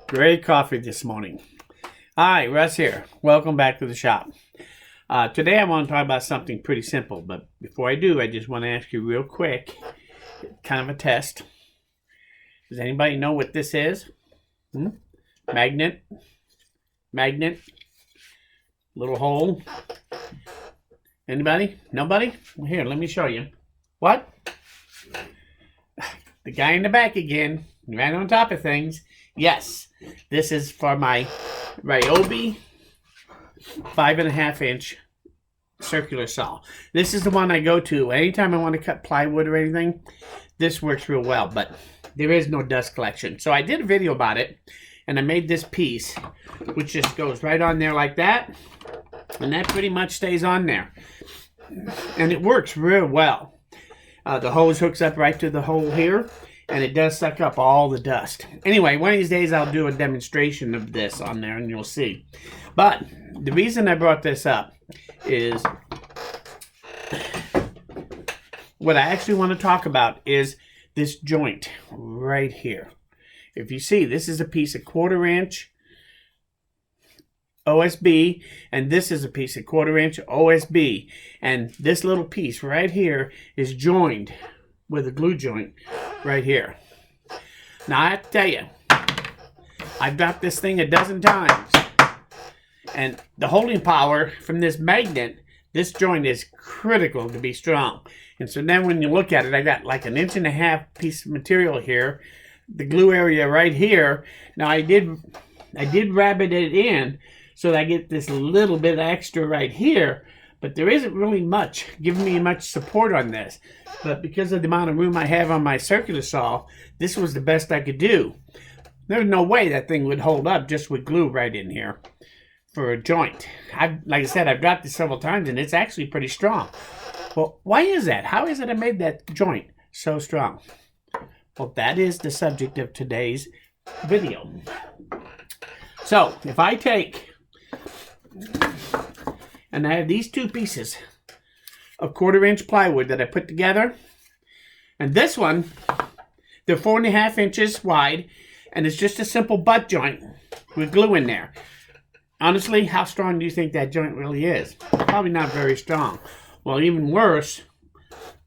Great coffee this morning. Hi, Russ here. Welcome back to the shop. Today I want to talk about something pretty simple, but before I do, I just want to ask you real quick, kind of a test. Does anybody know what this is? Magnet, little hole. Anybody? Nobody? Here, let me show you. What? The guy in the back again, right on top of things. Yes, this is for my Ryobi 5.5 inch circular saw. This is the one I go to anytime I want to cut plywood or anything. This works real well, but there is no dust collection. So I did a video about it, and I made this piece, which just goes right on there like that, and that pretty much stays on there. And it works real well. The hose hooks up right to the hole here, and it does suck up all the dust. Anyway, one of these days I'll do a demonstration of this on there and you'll see. But the reason I brought this up is what I actually want to talk about is this joint right here. If you see, this is a piece of 1/4 inch OSB, and this is a piece of 1/4 inch OSB, and this little piece right here is joined with a glue joint right here. Now I have to tell you, I've got this thing a dozen times, and the holding power from this magnet, this joint is critical to be strong. And so then when you look at it, I got like 1.5 inch piece of material here, the glue area right here. Now I did rabbit it in so that I get this little bit extra right here, but there isn't really much giving me much support on this. But because of the amount of room I have on my circular saw, this was the best I could do. There's no way that thing would hold up just with glue right in here for a joint. Like I said, I've got this several times and it's actually pretty strong. Well, why is that? How is it I made that joint so strong? Well, that is the subject of today's video. So if I take, and I have these two pieces of 1/4 inch plywood that I put together, and this one, they're 4.5 inches wide, and it's just a simple butt joint with glue in there. Honestly, how strong do you think that joint really is? Probably not very strong. Well, even worse,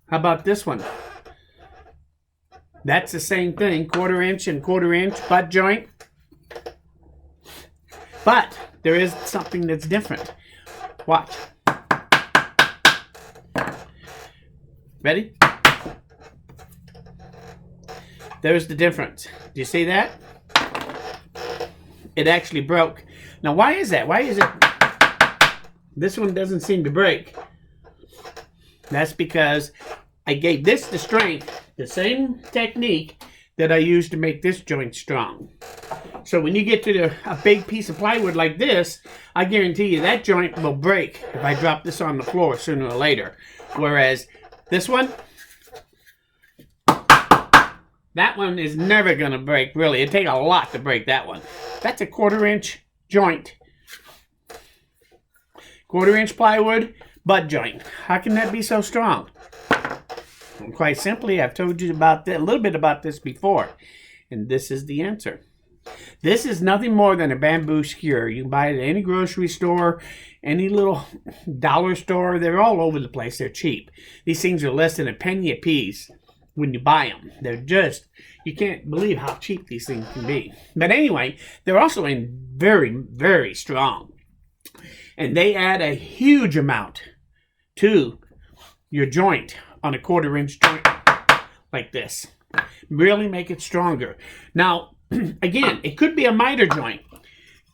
how about this one? That's the same thing, 1/4 inch and 1/4 inch butt joint. But there is something that's different. Watch. Ready? There's the difference. Do you see that? It actually broke. Now, why is that? Why is it? This one doesn't seem to break. That's because I gave this the strength, the same technique that I used to make this joint strong. So when you get to a big piece of plywood like this, I guarantee you that joint will break if I drop this on the floor sooner or later. Whereas this one, that one is never going to break, really. It'd take a lot to break that one. That's a 1/4 inch joint. 1/4 inch plywood, butt joint. How can that be so strong? And quite simply, I've told you about that, a little bit about this before, and this is the answer. This is nothing more than a bamboo skewer. You can buy it at any grocery store, any little dollar store. They're all over the place. They're cheap. These things are less than a penny a piece when you buy them. They're just, you can't believe how cheap these things can be. But anyway, they're also very, very strong. And they add a huge amount to your joint on a 1/4 inch joint like this. Really make it stronger. Now, again, it could be a miter joint.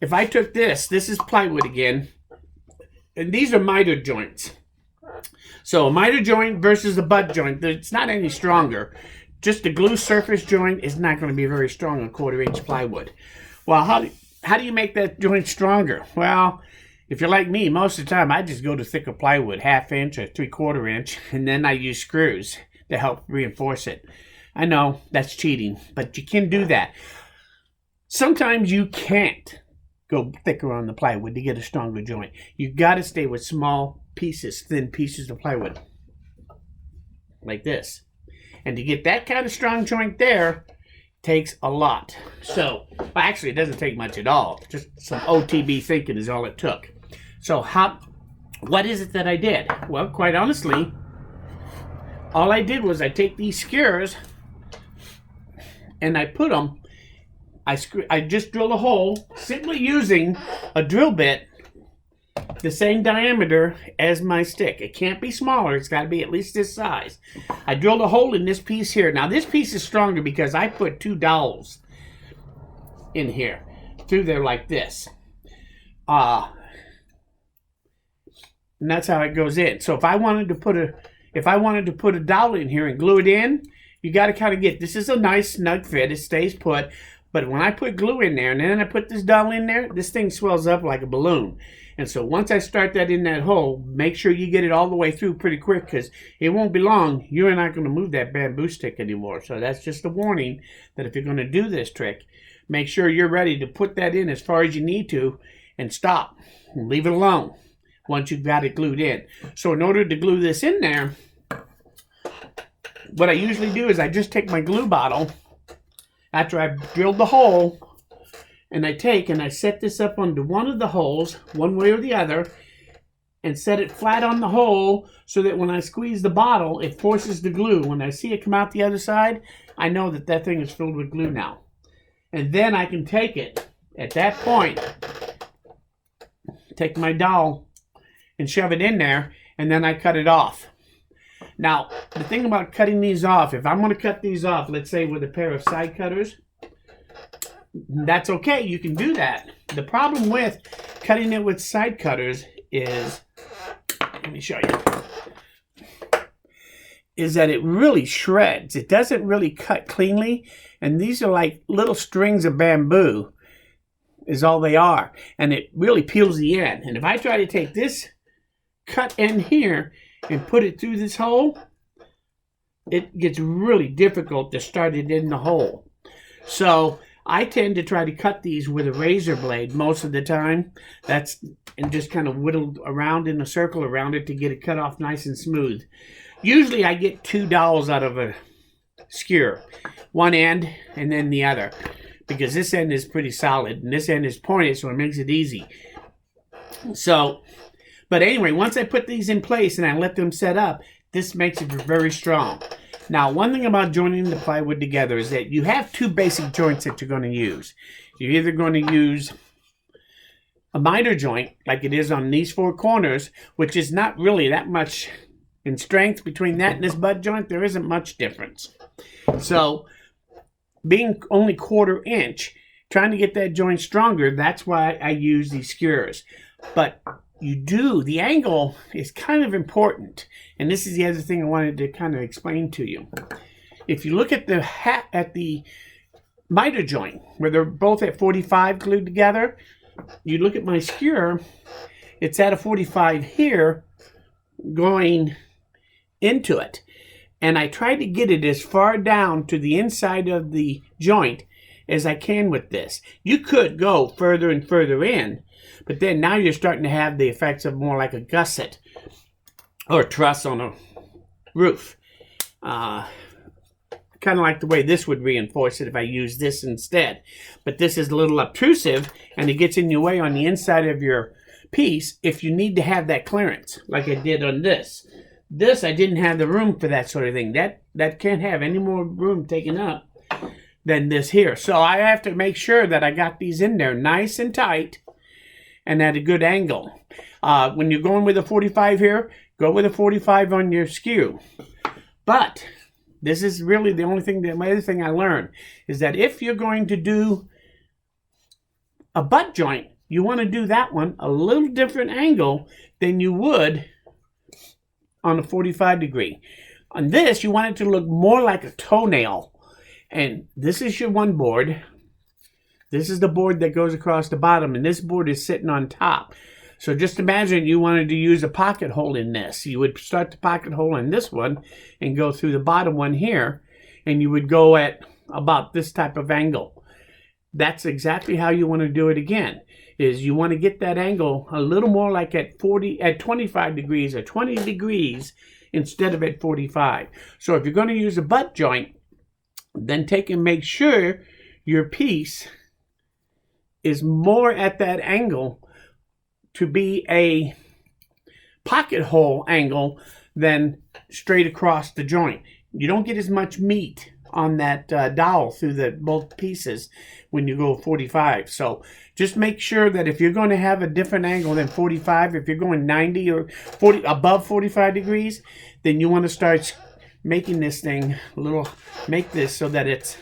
If I took this is plywood again, and these are miter joints. So a miter joint versus a butt joint, it's not any stronger. Just a glue surface joint is not going to be very strong on 1/4 inch plywood. Well, how do you make that joint stronger? Well, if you're like me, most of the time I just go to thicker plywood, 1/2 inch or 3/4 inch, and then I use screws to help reinforce it. I know that's cheating, but you can do that. Sometimes you can't go thicker on the plywood to get a stronger joint. You got to stay with small pieces, thin pieces of plywood like this. And to get that kind of strong joint there, takes a lot. So, well, actually, it doesn't take much at all. Just some OTB thinking is all it took. So, what is it that I did? Well, quite honestly, all I did was I take these skewers and I put them, I just drilled a hole simply using a drill bit the same diameter as my stick. It can't be smaller. It's got to be at least this size. I drilled a hole in this piece here. Now this piece is stronger because I put 2 dowels in here through there like this. And that's how it goes in. So if I wanted to put a dowel in here and glue it in, you got to kind of get, this is a nice snug fit. It stays put. But when I put glue in there and then I put this dowel in there, this thing swells up like a balloon. And so once I start that in that hole, make sure you get it all the way through pretty quick, because it won't be long. You're not going to move that bamboo stick anymore. So that's just a warning that if you're going to do this trick, make sure you're ready to put that in as far as you need to and stop. And leave it alone once you've got it glued in. So in order to glue this in there, what I usually do is I just take my glue bottle after I've drilled the hole, and I set this up onto one of the holes, one way or the other, and set it flat on the hole so that when I squeeze the bottle, it forces the glue. When I see it come out the other side, I know that that thing is filled with glue now. And then I can take it, at that point, take my dowel and shove it in there, and then I cut it off. Now, the thing about cutting these off, if I'm going to cut these off, let's say with a pair of side cutters, that's okay, you can do that. The problem with cutting it with side cutters is, let me show you, is that it really shreds. It doesn't really cut cleanly, and these are like little strings of bamboo is all they are, and it really peels the end. And if I try to take this cut end here and put it through this hole, it gets really difficult to start it in the hole. So I tend to try to cut these with a razor blade most of the time. And just kind of whittle around in a circle around it to get it cut off nice and smooth. Usually I get 2 dowels out of a skewer, one end and then the other, because this end is pretty solid and this end is pointed, so it makes it easy. So, but anyway, once I put these in place and I let them set up, this makes it very strong. Now, one thing about joining the plywood together is that you have 2 basic joints that you're going to use. You're either going to use a miter joint, like it is on these 4 corners, which is not really that much in strength between that and this butt joint. There isn't much difference. So, being only 1/4 inch, trying to get that joint stronger, that's why I use these skewers. But the angle is kind of important, and this is the other thing I wanted to kind of explain to you. If you look at the miter joint, where they're both at 45 glued together, you look at my skewer, it's at a 45 here going into it, and I try to get it as far down to the inside of the joint as I can with this. You could go further and further in, but then now you're starting to have the effects of more like a gusset or a truss on a roof. Kind of like the way this would reinforce it if I use this instead. But this is a little obtrusive, and it gets in your way on the inside of your piece if you need to have that clearance, like I did on this. This, I didn't have the room for that sort of thing. That can't have any more room taken up than this here. So I have to make sure that I got these in there nice and tight and at a good angle. When you're going with a 45 here, go with a 45 on your skew. But this is really the only thing, my other thing I learned is that if you're going to do a butt joint, you want to do that one a little different angle than you would on a 45 degree. On this, you want it to look more like a toenail. And this is your one board. This is the board that goes across the bottom, and this board is sitting on top. So just imagine you wanted to use a pocket hole in this. You would start the pocket hole in this one and go through the bottom one here, and you would go at about this type of angle. That's exactly how you want to do it again, is you want to get that angle a little more like at 25 degrees or 20 degrees instead of at 45. So if you're going to use a butt joint, Then take and make sure your piece is more at that angle to be a pocket hole angle than straight across the joint. You don't get as much meat on that dowel through both pieces when you go 45. So just make sure that if you're going to have a different angle than 45, if you're going 90 or 40 above 45 degrees, then you want to start making this thing make this so that it's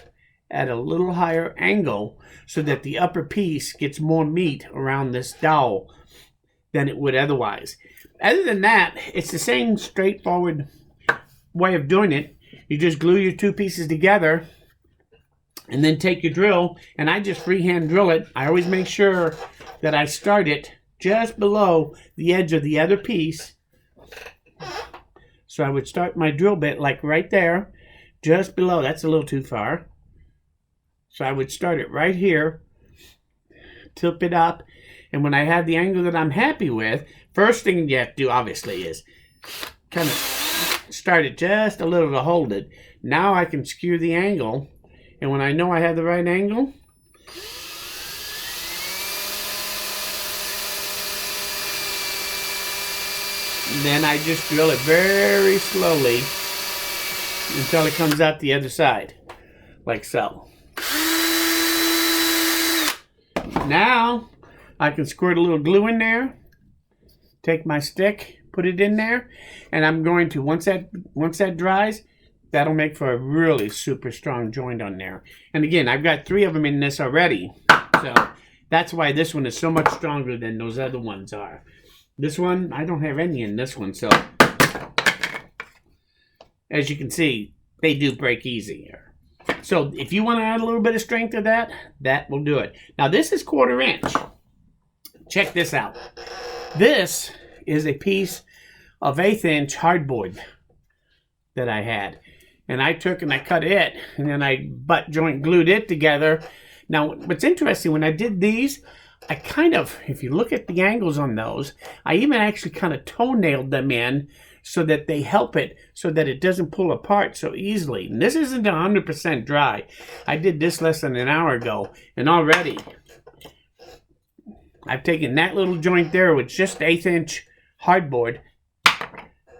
at a little higher angle, so that the upper piece gets more meat around this dowel than it would otherwise. Other than that, it's the same straightforward way of doing it. You just glue your two pieces together and then take your drill, and I just freehand drill it. I always make sure that I start it just below the edge of the other piece. So I would start my drill bit like right there, just below. That's a little too far. So I would start it right here, tip it up, and when I have the angle that I'm happy with, first thing you have to do obviously is kind of start it just a little to hold it. Now I can skewer the angle, and when I know I have the right angle, then I just drill it very slowly until it comes out the other side, like so. Now I can squirt a little glue in there, take my stick, put it in there, and I'm going to, once that dries, that'll make for a really super strong joint on there. And again, I've got 3 of them in this already, so that's why this one is so much stronger than those other ones are. This one, I don't have any in this one, so as you can see, they do break easier. So if you want to add a little bit of strength to that, that will do it. Now this is 1/4 inch. Check this out. This is a piece of 1/8 inch hardboard that I had. And I took and I cut it, and then I butt joint glued it together. Now what's interesting, when I did these, I kind of, if you look at the angles on those, I even actually kind of toenailed them in so that they help it, so that it doesn't pull apart so easily. And this isn't 100% dry. I did this less than an hour ago, and already I've taken that little joint there with just 1/8 inch hardboard,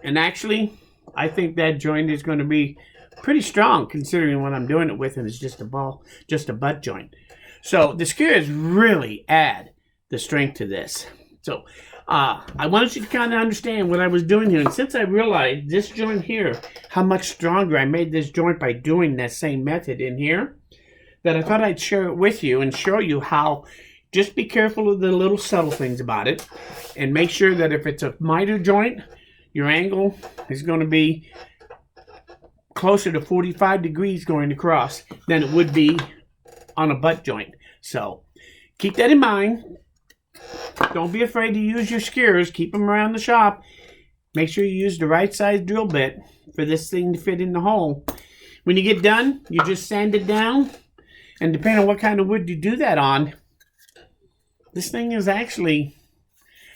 and actually I think that joint is going to be pretty strong considering what I'm doing it with, and it's just a butt joint. So the skewers really add the strength to this. So I wanted you to kind of understand what I was doing here. And since I realized this joint here, how much stronger I made this joint by doing that same method in here, that I thought I'd share it with you and show you how. Just be careful of the little subtle things about it, and make sure that if it's a miter joint, your angle is going to be closer to 45 degrees going across than it would be on a butt joint. So keep that in mind. Don't be afraid to use your skewers. Keep them around the shop. Make sure you use the right size drill bit for this thing to fit in the hole. When you get done, you just sand it down, and depending on what kind of wood you do that on, this thing is actually,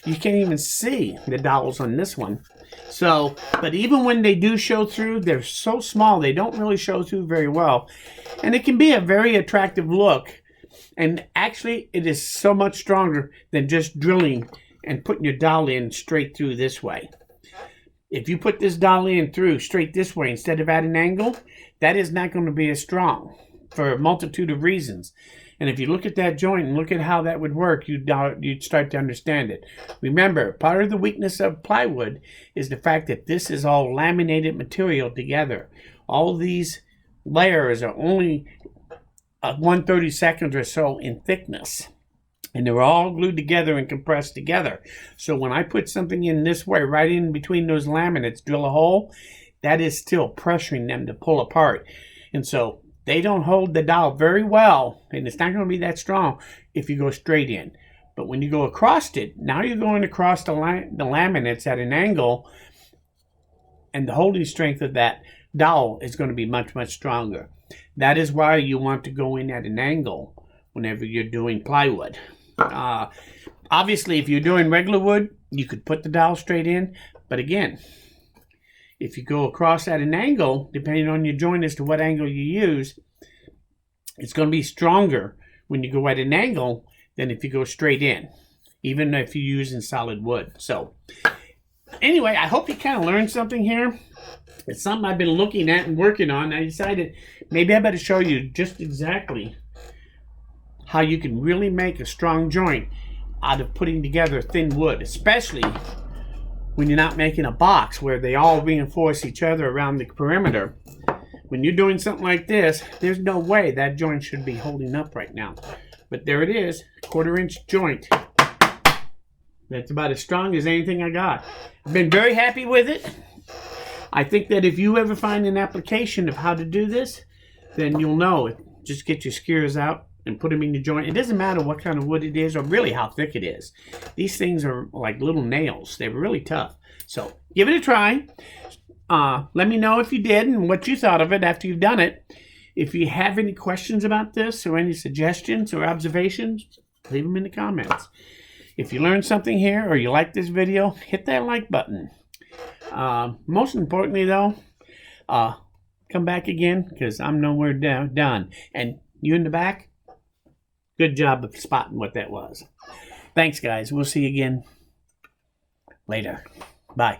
you can't even see the dowels on this one. So, but even when they do show through, they're so small, they don't really show through very well. And it can be a very attractive look. And actually, it is so much stronger than just drilling and putting your dowel in straight through this way. If you put this dowel in through straight this way instead of at an angle, that is not going to be as strong for a multitude of reasons. And if you look at that joint and look at how that would work, you'd start to understand it. Remember, part of the weakness of plywood is the fact that this is all laminated material together. All these layers are only 1/32 or so in thickness, and they're all glued together and compressed together. So when I put something in this way, right in between those laminates, drill a hole, that is still pressuring them to pull apart. And so they don't hold the dowel very well, and it's not going to be that strong if you go straight in. But when you go across it, now you're going across the laminates at an angle, and the holding strength of that dowel is going to be much, much stronger. That is why you want to go in at an angle whenever you're doing plywood. Obviously, if you're doing regular wood, you could put the dowel straight in. But again, if you go across at an angle, depending on your joint as to what angle you use, it's going to be stronger when you go at an angle than if you go straight in, even if you're using solid wood. So anyway, I hope you kind of learned something here. It's something I've been looking at and working on. I decided maybe I better show you just exactly how you can really make a strong joint out of putting together thin wood, especially when you're not making a box where they all reinforce each other around the perimeter. When you're doing something like this, there's no way that joint should be holding up right now. But there it is, 1/4 inch joint. That's about as strong as anything I got. I've been very happy with it. I think that if you ever find an application of how to do this, then you'll know it. Just get your skewers out and put them in your joint. It doesn't matter what kind of wood it is or really how thick it is. These things are like little nails. They're really tough. So give it a try. Let me know if you did and what you thought of it after you've done it. If you have any questions about this or any suggestions or observations, leave them in the comments. If you learned something here or you like this video, hit that like button. Most importantly though, come back again because I'm nowhere done. And you in the back, good job of spotting what that was. Thanks guys. We'll see you again later. Bye.